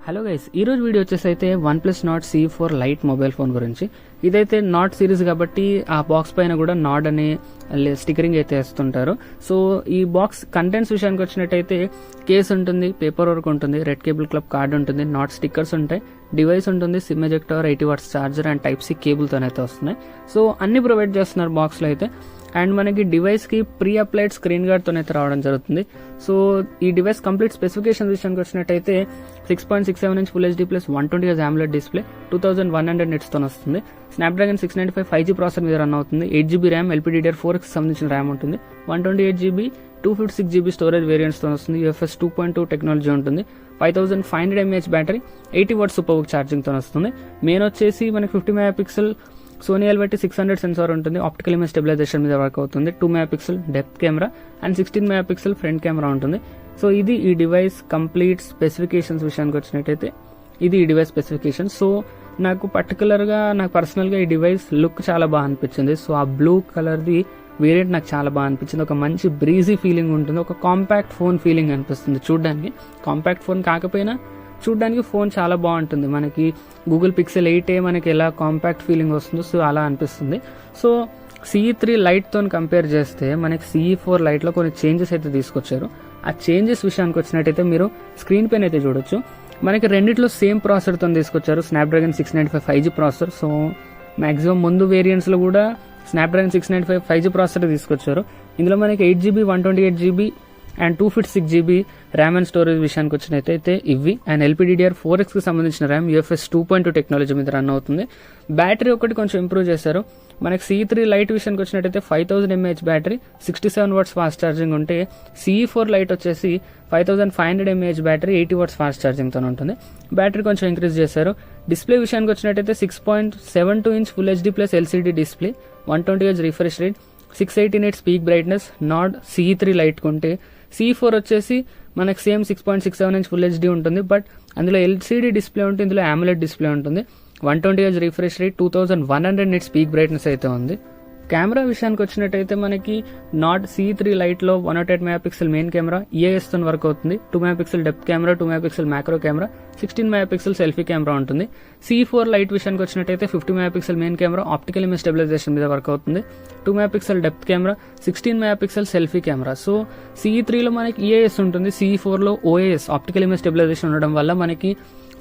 Hello guys, ఈ రోజు video వచ్చేసి అయితే OnePlus Nord C4 Lite mobile phone గురించి. ఇదైతే నాట్ సిరీస్ కాబట్టి ఆ బాక్స్ పైన కూడా నాడ్ అనే స్టిక్కరింగ్ అయితే వేస్తుంటారు. సో ఈ బాక్స్ కంటెంట్స్ విషయానికి వచ్చినట్టయితే కేస్ ఉంటుంది, పేపర్ వర్క్ ఉంటుంది, రెడ్ కేబుల్ క్లబ్ కార్డ్ ఉంటుంది, నాట్ స్టిక్కర్స్ ఉంటాయి, డివైస్ ఉంటుంది, SIM ejector, 80 watts charger and type C కేబుల్తోనైతే వస్తున్నాయి. సో అన్ని ప్రొవైడ్ చేస్తున్నారు బాక్స్లో అయితే. అండ్ మనకి డివైస్కి ప్రీ అప్లైడ్ స్క్రీన్ గార్డ్తో అయితే రావడం జరుగుతుంది. సో ఈ డివైస్ కంప్లీట్ స్పెసిఫికేషన్ విషయానికి వచ్చినట్టయితే 6.67 inch full HD plus 120 Hz AMOLED display, 2100 నిట్స్తో వస్తుంది. స్నాప్డ్రాగన్ 695 5G ప్రాసెసర్ మీద రన్ అవుతుంది. 8GB ర్యామ్, LPDDR4X సంబంధించిన ర్యామ్ ఉంటుంది. 128GB 256GB స్టోరేజ్ వేరియంట్స్తో వస్తుంది. UFS 2.2 టెక్నాలజీ ఉంటుంది. 5500 mAh battery, 80 watts super VOOC ఛార్జింగ్తో వస్తుంది. మెయిన్ వచ్చేసి మనకి 50 MP సోనీ LVT 600 సెన్సార్ ఉంటుంది. ఆప్టికల్ ఇమేజ్ స్టెబిలైజేషన్ మీద వర్క్ అవుతుంది. 2 MP depth camera and 16 MP front camera ఉంటుంది. సో ఇది ఈ డివైస్ కంప్లీట్ స్పెసిఫికేషన్స్ విషయానికి వచ్చినట్టయితే ఇది ఈ డివైస్ స్పెసిఫికేషన్. సో నాకు పర్సనల్గా ఈ డివైస్ లుక్ చాలా బాగా అనిపించింది. సో ఆ బ్లూ కలర్ది వేరియంట్ నాకు చాలా బాగా అనిపించింది. ఒక మంచి బ్రీజీ ఫీలింగ్ ఉంటుంది, ఒక కాంపాక్ట్ ఫోన్ ఫీలింగ్ అనిపిస్తుంది చూడడానికి. కాంపాక్ట్ ఫోన్ కాకపోయినా చూడడానికి ఫోన్ చాలా బాగుంటుంది. మనకి గూగుల్ పిక్సెల్ 8a మనకి ఎలా కాంపాక్ట్ ఫీలింగ్ వస్తుందో సో అలా అనిపిస్తుంది. సో C3 Liteతో కంపేర్ చేస్తే మనకి C4 Liteలో కొన్ని చేంజెస్ అయితే తీసుకొచ్చారు. ఆ చేంజెస్ విషయానికి వచ్చినట్టయితే మీరు స్క్రీన్ పైన అయితే చూడొచ్చు. మనకి రెండిట్లో సేమ్ ప్రాసెసర్తో తీసుకొచ్చారు, Snapdragon 695 5G processor. So maximum ముందు వేరియంట్స్లో కూడా స్నాప్డ్రాగన్ 695 5G ప్రాసెసర్ తీసుకొచ్చారు. ఇందులో మనకి 8GB 128GB and 256GB RAM and storage విషయానికి వచ్చినట్టయితే ఇవి. అండ్ LPDDR4X కి సంబంధించిన ర్యామ్, UFS 2.2 టెక్నాలజీ మీద రన్ అవుతుంది. బ్యాటరీ ఒకటి కొంచెం ఇంప్రూవ్ చేశారు. మనకి C3 Lite విషయానికి వచ్చినట్టయితే 5000 mAh battery, 67 watts fast charging ఉంటే C4 Lite వచ్చేసి 5500 mAh బ్యాటరీ, 80 వాట్స్ ఫాస్ట్ ఛార్జింగ్తో ఉంటుంది. బ్యాటరీ కొంచెం ఇంక్రీజ్ చేశారు. డిస్ప్లే విషయానికి వచ్చినట్టయితే 6.72 inch full HD plus LCD display, 120 Hz refresh rate, 680 peak brightness. Nord C3 Lite కొంటే C4 వచ్చేసి మనకి సేమ్ 6.67 ఇంచ్ ఫుల్ హెచ్డీ ఉంటుంది, బట్ అందులో LCD డిస్ప్లే ఉంటుంది, ఇందులో AMOLED డిస్ప్లే ఉంటుంది. 120 Hz refresh rate, 2100 nits peak brightness అయితే ఉంది. కెమెరా విషయానికి వచ్చినట్టయితే మనకి నాట్ C3 Liteలో 108 MP మెయిన్ కెమెరా, EIS తో వర్క్ అవుతుంది. 2 MP depth camera, 2 MP macro camera, 16 MP selfie camera ఉంటుంది. C4 Lite విషయానికి వచ్చినట్టయితే 50 MP main camera, optical image stabilisation మీద వర్క్ అవుతుంది. 2 MP depth camera, 16 MP selfie camera. So C3లో మనకి EIS ఉంటుంది, C4లో OIS ఆప్టికల్ ఇమేజ్ స్టెబిలైజేషన్ ఉండడం వల్ల మనకి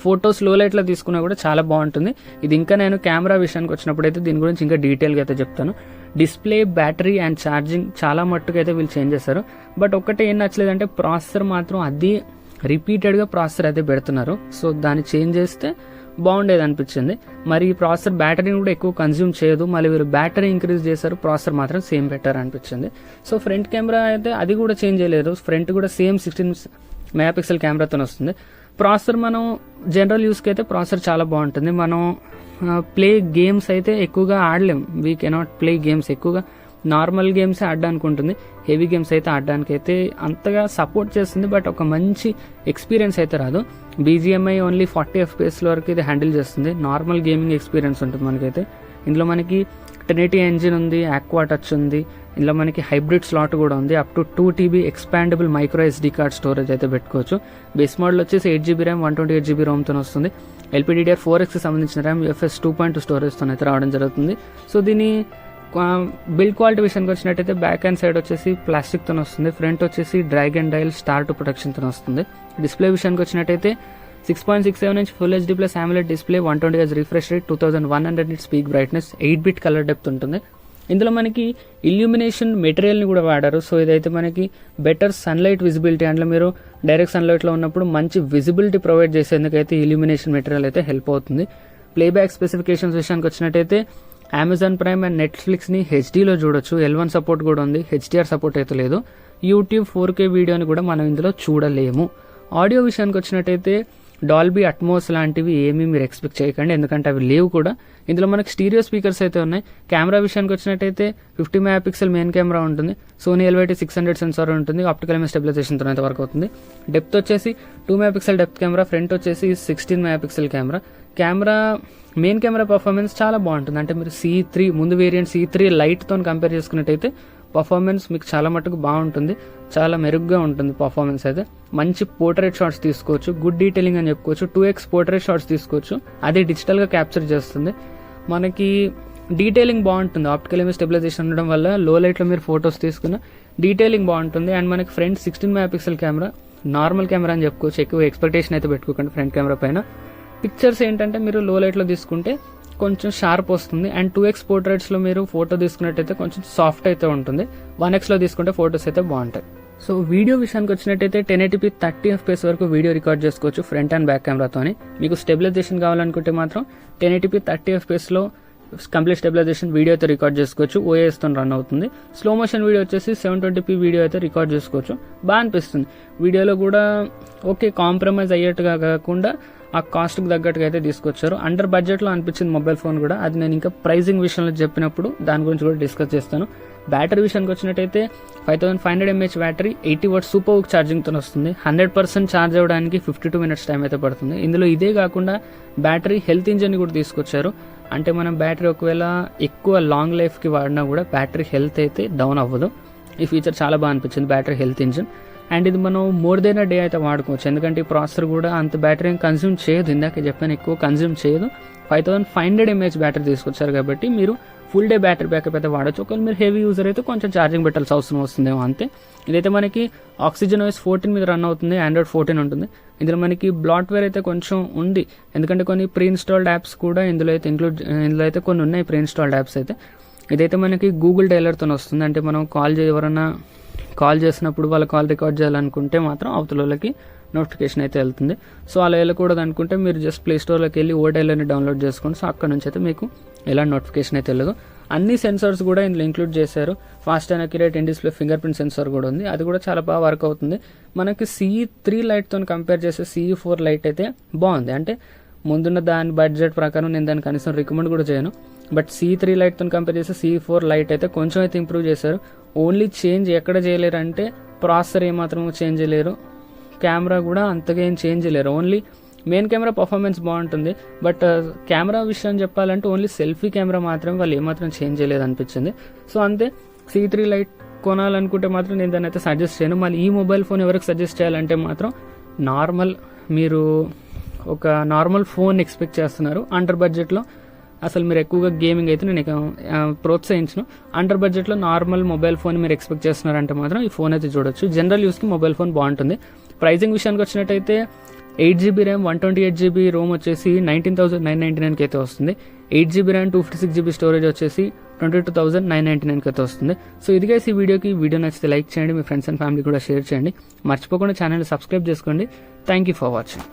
ఫోటోస్ లో లైట్లో తీసుకున్నా కూడా చాలా బాగుంటుంది. ఇది ఇంకా నేను కెమెరా విషయానికి వచ్చినప్పుడు అయితే దీని గురించి ఇంకా డీటెయిల్గా అయితే చెప్తాను. డిస్ప్లే, బ్యాటరీ అండ్ ఛార్జింగ్ చాలా మట్టుకు అయితే వీళ్ళు చేంజ్ చేస్తారు. బట్ ఒక్కటే ఏం నచ్చలేదంటే ప్రాసెసర్ మాత్రం అది రిపీటెడ్గా ప్రాసెసర్ అయితే పెడుతున్నారు. సో దాన్ని చేంజ్ చేస్తే బాగుండేది అనిపించింది. మరి ఈ ప్రాసెసర్ బ్యాటరీని కూడా ఎక్కువ కన్జ్యూమ్ చేయదు. మళ్ళీ వీళ్ళు బ్యాటరీ ఇంక్రీజ్ చేశారు, ప్రాసెసర్ మాత్రం సేమ్ బెటర్ అనిపించింది. సో ఫ్రంట్ కెమెరా అయితే అది కూడా చేంజ్ చేయలేదు. ఫ్రంట్ కూడా సేమ్ 16 MP కెమెరాతో వస్తుంది. ప్రాసెసర్ మనం జనరల్ యూస్కి అయితే ప్రాసెసర్ చాలా బాగుంటుంది. మనం ప్లే గేమ్స్ అయితే ఎక్కువగా ఆడలేం. వీ కెనాట్ ప్లే గేమ్స్, ఎక్కువగా నార్మల్ గేమ్స్ ఆడడానికి ఉంటుంది. హెవీ గేమ్స్ అయితే ఆడడానికి అయితే అంతగా సపోర్ట్ చేస్తుంది, బట్ ఒక మంచి ఎక్స్పీరియన్స్ అయితే రాదు. BGMI ఓన్లీ 40 FPS వరకు ఇది హ్యాండిల్ చేస్తుంది. నార్మల్ గేమింగ్ ఎక్స్పీరియన్స్ ఉంటుంది మనకైతే. ఇందులో మనకి 1080 ఎంజిన్ ఉంది, ఆక్వా టచ్ ఉంది. ఇందులో మనకి హైబ్రిడ్ స్లాట్ కూడా ఉంది. Up to 2TB expandable micro SD card storage అయితే పెట్టుకోవచ్చు. బేస్ మోడల్ వచ్చేసి 8GB ర్యామ్, 128GB రోమ్తో వస్తుంది. LPDDR4X సంబంధించిన ర్యామ్, UFS 2.2 స్టోరేజ్తో అయితే రావడం జరుగుతుంది. సో దీని బిల్డ్ క్వాలిటీ విషయానికి వచ్చినట్టయితే బ్యాక్ హ్యాండ్ సైడ్ వచ్చేసి ప్లాస్టిక్తో వస్తుంది. ఫ్రంట్ వచ్చేసి డ్రాగన్ డైల్ స్టార్ టు ప్రొటెక్షన్తో వస్తుంది. డిస్ప్లే విషయానికి వచ్చినట్టయితే 6.67 inch full HD plus AMOLED display, 120 Hz refresh rate, 2100 nits peak brightness, 8-bit colour depth ఉంటుంది. ఇందులో మనకి ఇల్యూమినేషన్ మెటీరియల్ని కూడా వాడారు. సో ఇదైతే మనకి బెటర్ సన్లైట్ విజిబిలిటీ, అంటే మీరు డైరెక్ట్ సన్లైట్లో ఉన్నప్పుడు మంచి విజిబిలిటీ ప్రొవైడ్ చేసేందుకైతే ఇల్యూమినేషన్ మెటీరియల్ అయితే హెల్ప్ అవుతుంది. ప్లేబ్యాక్ స్పెసిఫికేషన్స్ విషయానికి వచ్చినట్టయితే అమెజాన్ ప్రైమ్ అండ్ నెట్ఫ్లిక్స్ని హెచ్డీలో చూడొచ్చు. L1 సపోర్ట్ కూడా ఉంది, HDR సపోర్ట్ అయితే లేదు. యూట్యూబ్ 4K వీడియోని కూడా మనం ఇందులో చూడలేము. ఆడియో విషయానికి వచ్చినట్టయితే డాల్బీ అట్మోస్ లాంటివి ఏమీ మీరు ఎక్స్పెక్ట్ చేయకండి, ఎందుకంటే అవి లేవు కూడా. ఇందులో మనకి స్టీరియో స్పీకర్స్ అయితే ఉన్నాయి. కెమెరా విషయానికి వచ్చినట్టయితే 50 MP మెయిన్ కెమెరా ఉంటుంది. సోనీ LVT 600 సెన్సార్ ఉంటుంది, ఆప్టికల్ ఇమేజ్ స్టెబిలైజేషన్తో అయితే వర్క్ అవుతుంది. డెప్త్ వచ్చేసి 2 MP డెప్త్ కెమెరా, ఫ్రంట్ వచ్చేసి 16 MP camera. Main camera performance చాలా బాగుంటుంది. అంటే మీరు ముందు వేరియంట్ C3 Liteతో కంపేర్ చేసుకున్నట్టయితే పర్ఫార్మెన్స్ మీకు చాలా మటుకు బాగుంటుంది. చాలా మెరుగ్గా ఉంటుంది పర్ఫార్మెన్స్ అయితే. మంచి పోర్ట్రేట్ షాట్స్ తీసుకోవచ్చు, గుడ్ డీటెయిలింగ్ అని చెప్పుకోవచ్చు. 2x పోర్ట్రేట్ షాట్స్ తీసుకోవచ్చు, అది డిజిటల్గా క్యాప్చర్ చేస్తుంది. మనకి డీటెయిలింగ్ బాగుంటుంది, ఆప్టికల్ ఇమేజ్ స్టెబిలైజేషన్ ఉండడం వల్ల లో లైట్లో మీరు ఫొటోస్ తీసుకున్న డీటెయిలింగ్ బాగుంటుంది. అండ్ మనకి front 16 megapixel camera, normal camera అని చెప్పుకోవచ్చు. ఎక్కువ ఎక్స్పెక్టేషన్ అయితే పెట్టుకోకండి ఫ్రంట్ కెమెరా పైన. పిక్చర్స్ ఏంటంటే మీరు లో లైట్లో తీసుకుంటే కొంచెం షార్ప్ వస్తుంది. అండ్ 2x పోర్ట్రేట్స్లో మీరు ఫోటో తీసుకున్నట్టయితే కొంచెం సాఫ్ట్ అయితే ఉంటుంది. 1xలో తీసుకుంటే ఫొటోస్ అయితే బాగుంటాయి. సో వీడియో విషయానికి వచ్చినట్టయితే 1080p 30 FPS వరకు వీడియో రికార్డ్ చేసుకోవచ్చు ఫ్రంట్ అండ్ బ్యాక్ కెమెరాతోని. మీకు స్టెబిలైజేషన్ కావాలనుకుంటే మాత్రం 1080p 30 FPSలో కంప్లీట్ స్టెబిలైజేషన్ వీడియో అయితే రికార్డ్ చేసుకోవచ్చు. OASతో రన్ అవుతుంది. స్లో మోషన్ వీడియో వచ్చేసి 720p వీడియో అయితే రికార్డ్ చేసుకోవచ్చు. బాగా అనిపిస్తుంది. వీడియోలో కూడా ఓకే, కాంప్రమైజ్ అయ్యేట్టుగా కాకుండా ఆ కాస్ట్కి తగ్గట్టుగా అయితే తీసుకొచ్చారు. అండర్ బడ్జెట్లో అనిపించింది మొబైల్ ఫోన్ కూడా. అది నేను ఇంకా ప్రైజింగ్ విషయంలో చెప్పినప్పుడు దాని గురించి కూడా డిస్కస్ చేస్తాను. బ్యాటరీ విషయానికి వచ్చినట్టయితే 5500 mAh battery 80 watt super VOOC ఛార్జింగ్తో వస్తుంది. 100% ఛార్జ్ అవ్వడానికి 52 minutes టైం అయితే పడుతుంది. ఇందులో ఇదే కాకుండా బ్యాటరీ హెల్త్ ఇంజిన్ కూడా తీసుకొచ్చారు. అంటే మనం బ్యాటరీ ఒకవేళ ఎక్కువ లాంగ్ లైఫ్కి వాడినా కూడా బ్యాటరీ హెల్త్ అయితే డౌన్ అవ్వదు. ఈ ఫీచర్ చాలా బాగా అనిపించింది, బ్యాటరీ హెల్త్ ఇంజిన్. అండ్ ఇది మనం మోర్ దెన్ అ డే అయితే వాడుకోవచ్చు, ఎందుకంటే ఈ ప్రాసెసర్ కూడా అంత బ్యాటరీ కన్జ్యూమ్ చేయదు. ఇందాక చెప్పాను, ఎక్కువ కన్జ్యూమ్ చేయదు. 5500 mAh బ్యాటరీ తీసుకొచ్చారు కాబట్టి మీరు ఫుల్ డే బ్యాటరీ బ్యాకప్ అయితే వాడచ్చు. ఒకవేళ మీరు హెవీ యూజర్ అయితే కొంచెం ఛార్జింగ్ పెట్టాల్సిన అవసరం వస్తుందేమో అంతే. ఇదైతే మనకి OxygenOS 14 మీద రన్ అవుతుంది, Android 14 ఉంటుంది. ఇందులో మనకి బ్లాట్వేర్ అయితే కొంచెం ఉంది, ఎందుకంటే కొన్ని ప్రీ ఇన్స్టాల్డ్ యాప్స్ కూడా ఇందులో అయితే కొన్ని ఉన్నాయి ప్రీ ఇన్స్టాల్డ్ యాప్స్ అయితే. ఇదైతే మనకి గూగుల్ డైలర్తో వస్తుంది. అంటే మనం ఎవరైనా కాల్ చేసినప్పుడు వాళ్ళ కాల్ రికార్డ్ చేయాలనుకుంటే మాత్రం అవతల వాళ్ళకి నోటిఫికేషన్ అయితే వెళ్తుంది. సో అలా వెళ్ళకూడదు అనుకుంటే మీరు జస్ట్ ప్లే స్టోర్లోకి వెళ్ళి ఓడైలర్ని డౌన్లోడ్ చేసుకోండి. సో అక్కడ నుంచి అయితే మీకు ఎలా నోటిఫికేషన్ అయితే వెళ్ళదు. అన్ని సెన్సార్స్ కూడా ఇందులో ఇంక్లూడ్ చేశారు. Fast and accurate in display finger print censor కూడా ఉంది, అది కూడా చాలా బాగా వర్క్ అవుతుంది. మనకి CE3 లైట్తో కంపేర్ చేస్తే CE4 లైట్ అయితే బాగుంది. అంటే ముందున్న దాని బడ్జెట్ ప్రకారం నేను దాన్ని కనీసం రికమెండ్ కూడా చేయను. బట్ CE3 లైట్తో కంపేర్ చేస్తే CE4 లైట్ అయితే కొంచెం అయితే ఇంప్రూవ్ చేశారు. ఓన్లీ చేంజ్ ఎక్కడ చేయలేరు అంటే ప్రాసెసర్ ఏమాత్రం చేంజ్ చేయలేరు, కెమెరా కూడా అంతగా ఏం చేంజ్ చేయలేరు. ఓన్లీ మెయిన్ కెమెరా పర్ఫార్మెన్స్ బాగుంటుంది. బట్ కెమెరా విషయం చెప్పాలంటే ఓన్లీ సెల్ఫీ కెమెరా మాత్రం వాళ్ళు ఏమాత్రం చేంజ్ చేయలేదు అనిపించింది. సో అంతే. CE3 లైట్ కొనాలనుకుంటే మాత్రం నేను దాన్ని అయితే సజెస్ట్ చేయను. మళ్ళీ ఈ మొబైల్ ఫోన్ ఎవరికి సజెస్ట్ చేయాలంటే మాత్రం మీరు ఒక నార్మల్ ఫోన్ ఎక్స్పెక్ట్ చేస్తున్నారు అండర్ బడ్జెట్లో, అసలు మీరు ఎక్కువగా గేమింగ్ అయితే నేను ప్రోత్సహించను. అండర్ బడ్జెట్లో నార్మల్ మొబైల్ ఫోన్ మీరు ఎక్స్పెక్ట్ చేస్తున్నారంటే మాత్రం ఈ ఫోన్ అయితే చూడొచ్చు. జనరల్ యూస్కి మొబైల్ ఫోన్ బాగుంటుంది. ప్రైజింగ్ విషయానికి వచ్చినట్టయితే 8GB ర్యామ్ 128GB రోమ్ వచ్చేసి 19,999 అయితే వస్తుంది. 8GB ర్యామ్ 256GB స్టోరేజ్ వచ్చేసి 22,999 అయితే వస్తుంది. సో ఇదిగా ఈ వీడియో నచ్చితే లైక్ చేయండి, మీ ఫ్రెండ్స్ అండ్ ఫ్యామిలీ కూడా షేర్ చేయండి. మర్చిపోకుండా ఛానల్ సబ్స్క్రైబ్ చేసుకోండి. Thank you for watching.